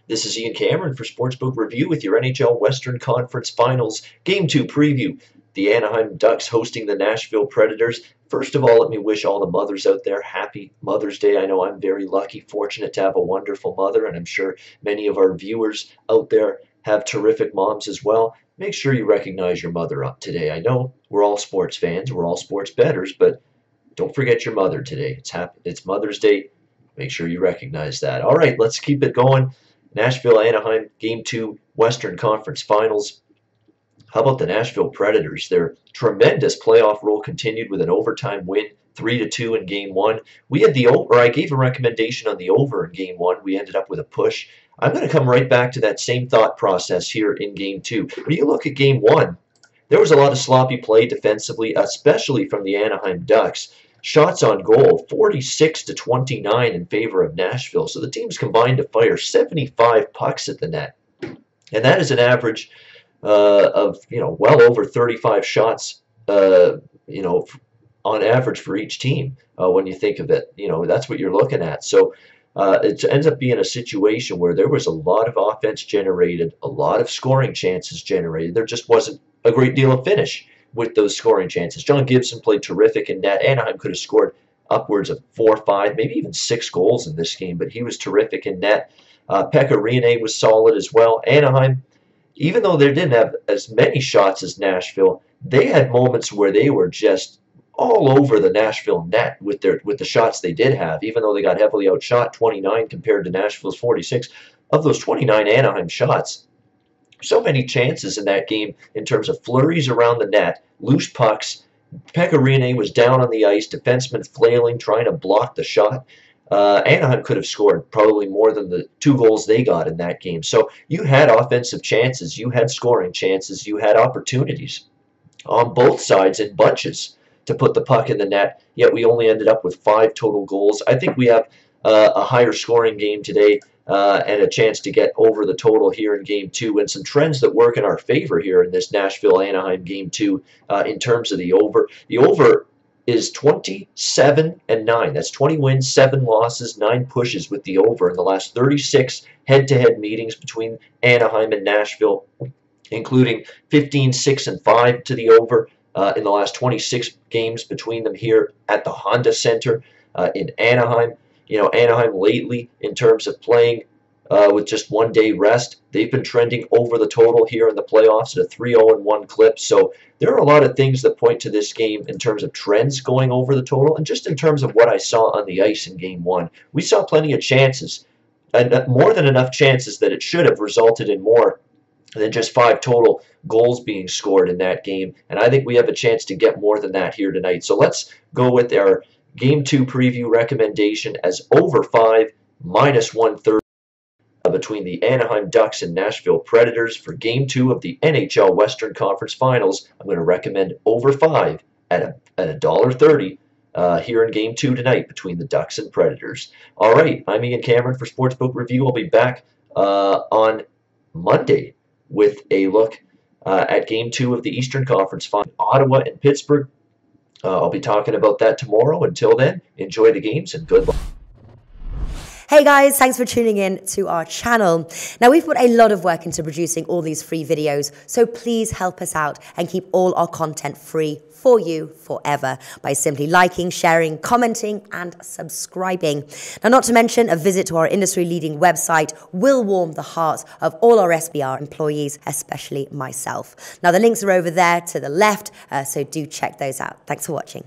This is Ian Cameron for Sportsbook Review with your NHL Western Conference Finals Game 2 preview. The Anaheim Ducks hosting the Nashville Predators. First of all, let me wish all the mothers out there happy Mother's Day. I know I'm very lucky, fortunate to have a wonderful mother, and I'm sure many of our viewers out there have terrific moms as well. Make sure you recognize your mother up today. I know we're all sports fans, we're all sports bettors, but don't forget your mother today. It's Mother's Day. Make sure you recognize that. All right, let's keep it going. Nashville, Anaheim, Game 2, Western Conference Finals. How about the Nashville Predators? Their tremendous playoff role continued with an overtime win, 3-2 in Game 1. We had the over. I gave a recommendation on the over in Game 1. We ended up with a push. I'm going to come right back to that same thought process here in Game 2. When you look at Game 1, there was a lot of sloppy play defensively, especially from the Anaheim Ducks. Shots on goal, 46-29 in favor of Nashville. So the teams combined to fire 75 pucks at the net. And that is an average of, well over 35 shots, on average for each team when you think of it. That's what you're looking at. So it ends up being a situation where there was a lot of offense generated, a lot of scoring chances generated. There just wasn't a great deal of finish with those scoring chances. John Gibson played terrific in net. Anaheim could have scored upwards of 4, 5, maybe even 6 goals in this game, but he was terrific in net. Pekka Rinne was solid as well. Anaheim, even though they didn't have as many shots as Nashville, they had moments where they were just all over the Nashville net with the shots they did have, even though they got heavily outshot, 29 compared to Nashville's 46. Of those 29 Anaheim shots, so many chances in that game in terms of flurries around the net, loose pucks. Pekka Rinne was down on the ice, defensemen flailing, trying to block the shot. Anaheim could have scored probably more than the 2 goals they got in that game. So you had offensive chances, you had scoring chances, you had opportunities on both sides in bunches to put the puck in the net, yet we only ended up with 5 total goals. I think we have a higher scoring game today and a chance to get over the total here in Game 2, and some trends that work in our favor here in this Nashville-Anaheim Game 2 in terms of the over. The over is 27-9. That's 20 wins, 7 losses, 9 pushes with the over in the last 36 head-to-head meetings between Anaheim and Nashville, including 15, 6, and 5 to the over in the last 26 games between them here at the Honda Center in Anaheim. Anaheim lately, in terms of playing with just 1 day rest, they've been trending over the total here in the playoffs at a 3-0-1 clip. So there are a lot of things that point to this game in terms of trends going over the total, and just in terms of what I saw on the ice in Game 1. We saw plenty of chances, and more than enough chances that it should have resulted in more than just 5 total goals being scored in that game. And I think we have a chance to get more than that here tonight. So let's go with our Game 2 preview recommendation as over 5, -130 between the Anaheim Ducks and Nashville Predators for Game 2 of the NHL Western Conference Finals. I'm going to recommend over 5 at $1.30 here in Game 2 tonight between the Ducks and Predators. All right, I'm Ian Cameron for Sportsbook Review. I'll be back on Monday with a look at Game 2 of the Eastern Conference Finals, Ottawa and Pittsburgh. I'll be talking about that tomorrow. Until then, enjoy the games and good luck. Hey guys, thanks for tuning in to our channel. Now, we've put a lot of work into producing all these free videos, so please help us out and keep all our content free for you forever by simply liking, sharing, commenting, and subscribing. Now, not to mention, a visit to our industry-leading website will warm the hearts of all our SBR employees, especially myself. Now, the links are over there to the left, so do check those out. Thanks for watching.